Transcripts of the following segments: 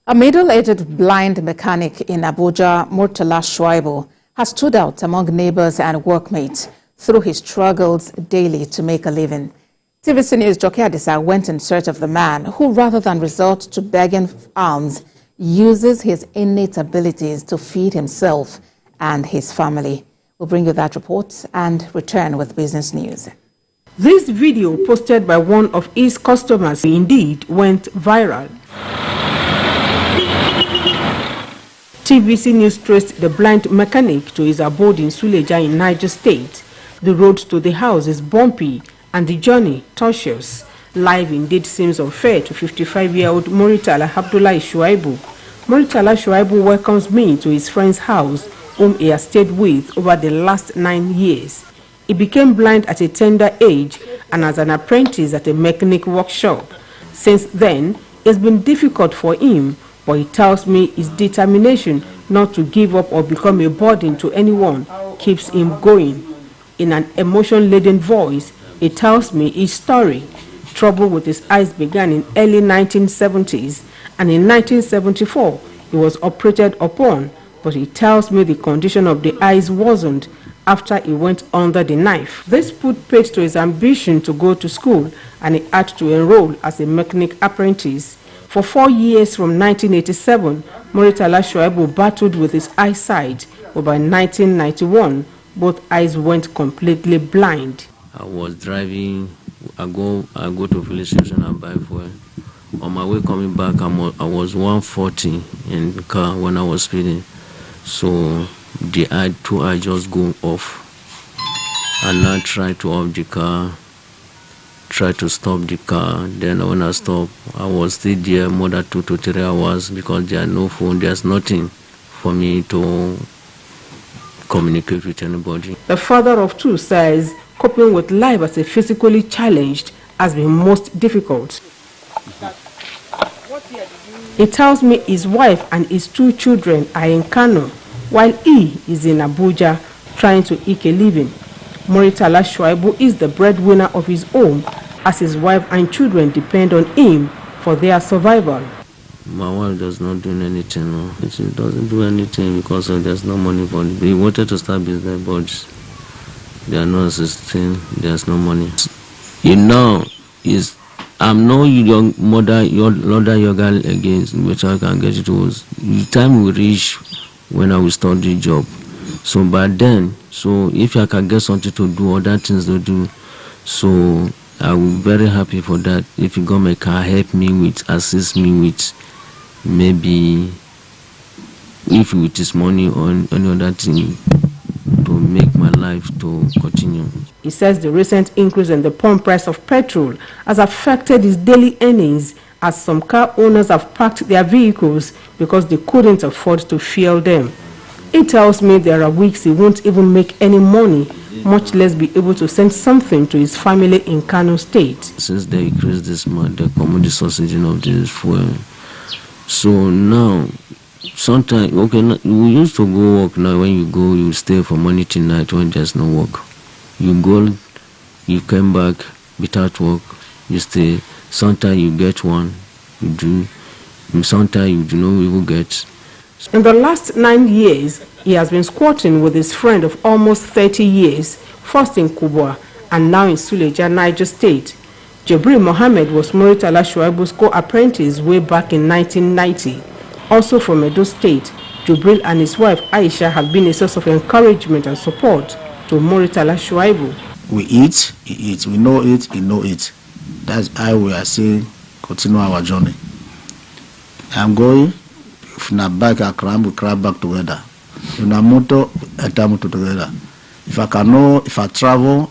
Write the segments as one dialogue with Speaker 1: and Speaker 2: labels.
Speaker 1: A middle-aged blind mechanic in Abuja, Murtala Shuaibu, has stood out among neighbors and workmates through his struggles daily to make a living. TVC News Adisa went in search of the man who, rather than resort to begging alms, uses his innate abilities to feed himself and his family. We'll bring you that report and return with business news.
Speaker 2: This video, posted by one of his customers, indeed went viral. TVC News traced the blind mechanic to his abode in Suleja in Niger State. The road to the house is bumpy and the journey tortuous. Life indeed seems unfair to 55-year-old Murtala Shuaibu. Murtala Shuaibu welcomes me to his friend's house, whom he has stayed with over the last 9 years. He became blind at a tender age and as an apprentice at a mechanic workshop. Since then, it's been difficult for him, but he tells me his determination not to give up or become a burden to anyone keeps him going. In an emotion-laden voice, he tells me his story. Trouble with his eyes began in early 1970s, and in 1974, he was operated upon, but he tells me the condition of the eyes worsened after he went under the knife. This put paid to his ambition to go to school, and he had to enroll as a mechanic apprentice. For 4 years from 1987, Murtala Shuaibu battled with his eyesight, but by 1991, both eyes went completely blind.
Speaker 3: I was driving, I go to police station and buy fuel. On my way coming back, I was 140 in the car when I was speeding. So the two eyes just go off. And I tried to off the car, tried to stop the car. Then when I stopped, I was still there more than 2 to 3 hours because there's no phone, there's nothing for me to communicate with anybody.
Speaker 2: The father of two says coping with life as a physically challenged has been most difficult. He tells me his wife and his 2 children are in Kano, while he is in Abuja trying to eke a living. Murtala Shuaibu is the breadwinner of his home, as his wife and children depend on him for their survival.
Speaker 3: My wife does not do anything. No. She doesn't do anything because there's no money for it. We wanted to start business, but they are not assisting. There's no money. You know, I'm no young mother, your girl against which I can get it was the time will reach when I will start the job. So by then, so if I can get something to do, other things to do, so I will be very happy for that. If you got my car, help me with, assist me with, maybe if it is money or any other thing to make my life to continue.
Speaker 2: He says the recent increase in the pump price of petrol has affected his daily earnings, as some car owners have parked their vehicles because they couldn't afford to fuel them. He tells me there are weeks he won't even make any money, much less be able to send something to his family in Kano State.
Speaker 3: Since they increased this month, the commodity subsidy of this fuel. So now, sometimes, okay, we used to go work. Now when you go, you stay from morning till night when there's no work. You go, you come back without work, you stay. Sometimes you get one, you do. Sometimes you do not even get.
Speaker 2: In the last 9 years, he has been squatting with his friend of almost 30 years, first in Kubwa and now in Suleja, Niger State. Jibril Mohammed was Murtala Shuaibu's co-apprentice way back in 1990. Also from Edo State, Jibril and his wife Aisha have been a source of encouragement and support to Murtala Shuaibu.
Speaker 4: We eat, he eats. We know it, he know it. That's how we are saying continue our journey. I'm going. If not back, I climb, we climb back together. If not motor, I motor together. If I travel,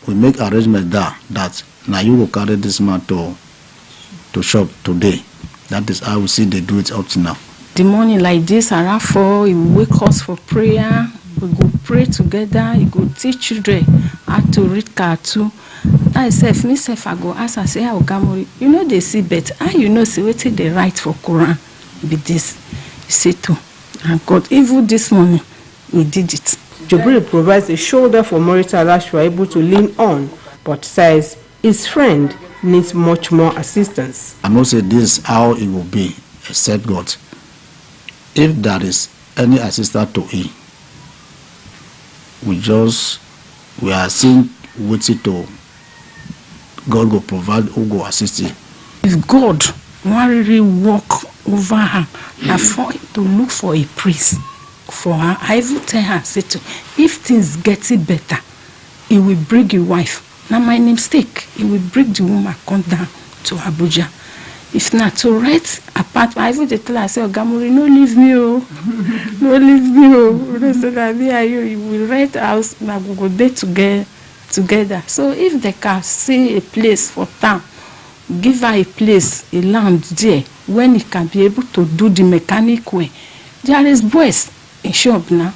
Speaker 4: we make arrangement that now you will carry this man to shop today. That is how we see they do it up to now.
Speaker 5: The morning like this, around 4, he will wake us for prayer. We go pray together. He go teach children how to read cartoon. I go ask, I say, you know they see better. You know, see what they write for Quran. Be this, say to, and God, even this morning, we did it.
Speaker 2: Jibril provides a shoulder for Murtala Shuaibu to lean on, but says his friend needs much more assistance.
Speaker 4: I know say this is how it will be. except God. If there is any assistance to him, we are seeing waiting to God go provide who go assist him.
Speaker 5: If God want really walk over her, I want to look for a priest for her. I even tell her, say to, if things getting better, he will bring your wife. Now my namesake, he will bring the woman come down to Abuja. If not to rent apart, I even tell her, I say, oh, Gamuri, no leave me, oh, no leave me, oh. So that you will rent house, now we go there together. So if they can see a place for town, give her a place, a land there, when he can be able to do the mechanic way. There is boys in shop now,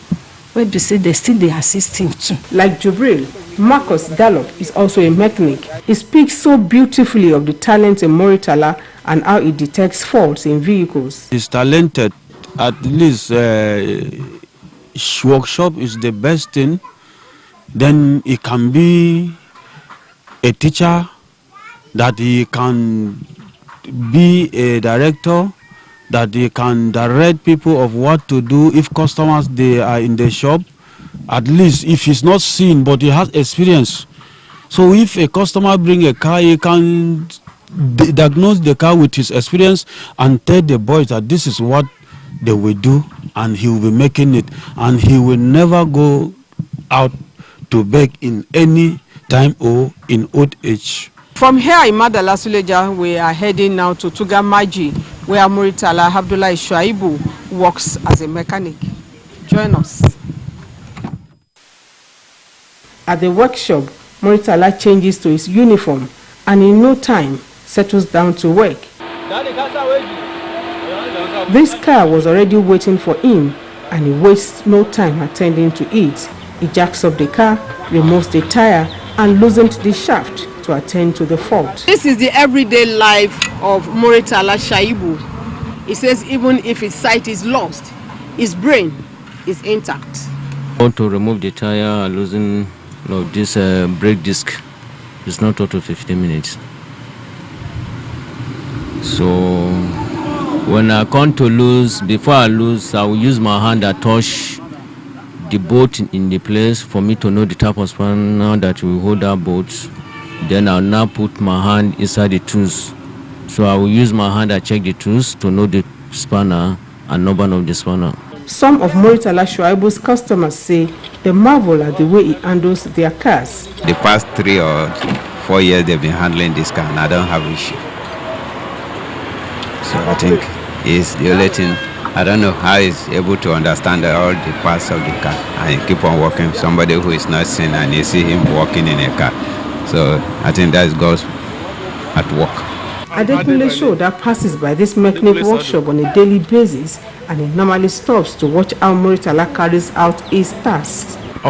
Speaker 5: where they say they still they assist him too.
Speaker 2: Like Jubril, Marcus Gallop is also a mechanic. He speaks so beautifully of the talent in Murtala and how he detects faults in vehicles.
Speaker 6: He's talented. At least workshop is the best thing. Then he can be a teacher, that he can be a director, that he can direct people of what to do if customers they are in the shop. At least if he's not seen, but he has experience. So if a customer bring a car, he can diagnose the car with his experience and tell the boys that this is what they will do, and he will be making it, and he will never go out to beg in any time or in old age.
Speaker 2: From here in Madala Suleja, we are heading now to Tugamaji, where Murtala Shuaibu works as a mechanic. Join us. At the workshop, Murtala changes to his uniform and in no time settles down to work. This car was already waiting for him and he wastes no time attending to it. He jacks up the car, removes the tire and loosens the shaft to attend to the fault. This is the everyday life of Murtala Shuaibu. He says even if his sight is lost, his brain is intact.
Speaker 3: To remove the tire and loosen this brake disc is not up to 15 minutes. So when I come to lose, before I lose, I will use my hand to touch the bolt in the place for me to know the type of spanner that will hold that bolt. Then I'll now put my hand inside the tools. So I will use my hand to check the tools to know the spanner and number of the spanner.
Speaker 2: Some of Murtala Shuaibu's customers say they marvel at the way he handles their cars.
Speaker 7: The past 3 or 4 years they've been handling this car and I don't have issue. So I think it's the only thing. I don't know how he's able to understand all the parts of the car and keep on working. Somebody who is not seen and you see him walking in a car. So I think that's God's at work.
Speaker 2: Adekunle show that passes by this mechanic workshop on a daily basis and he normally stops to watch how Murtala carries out his tasks.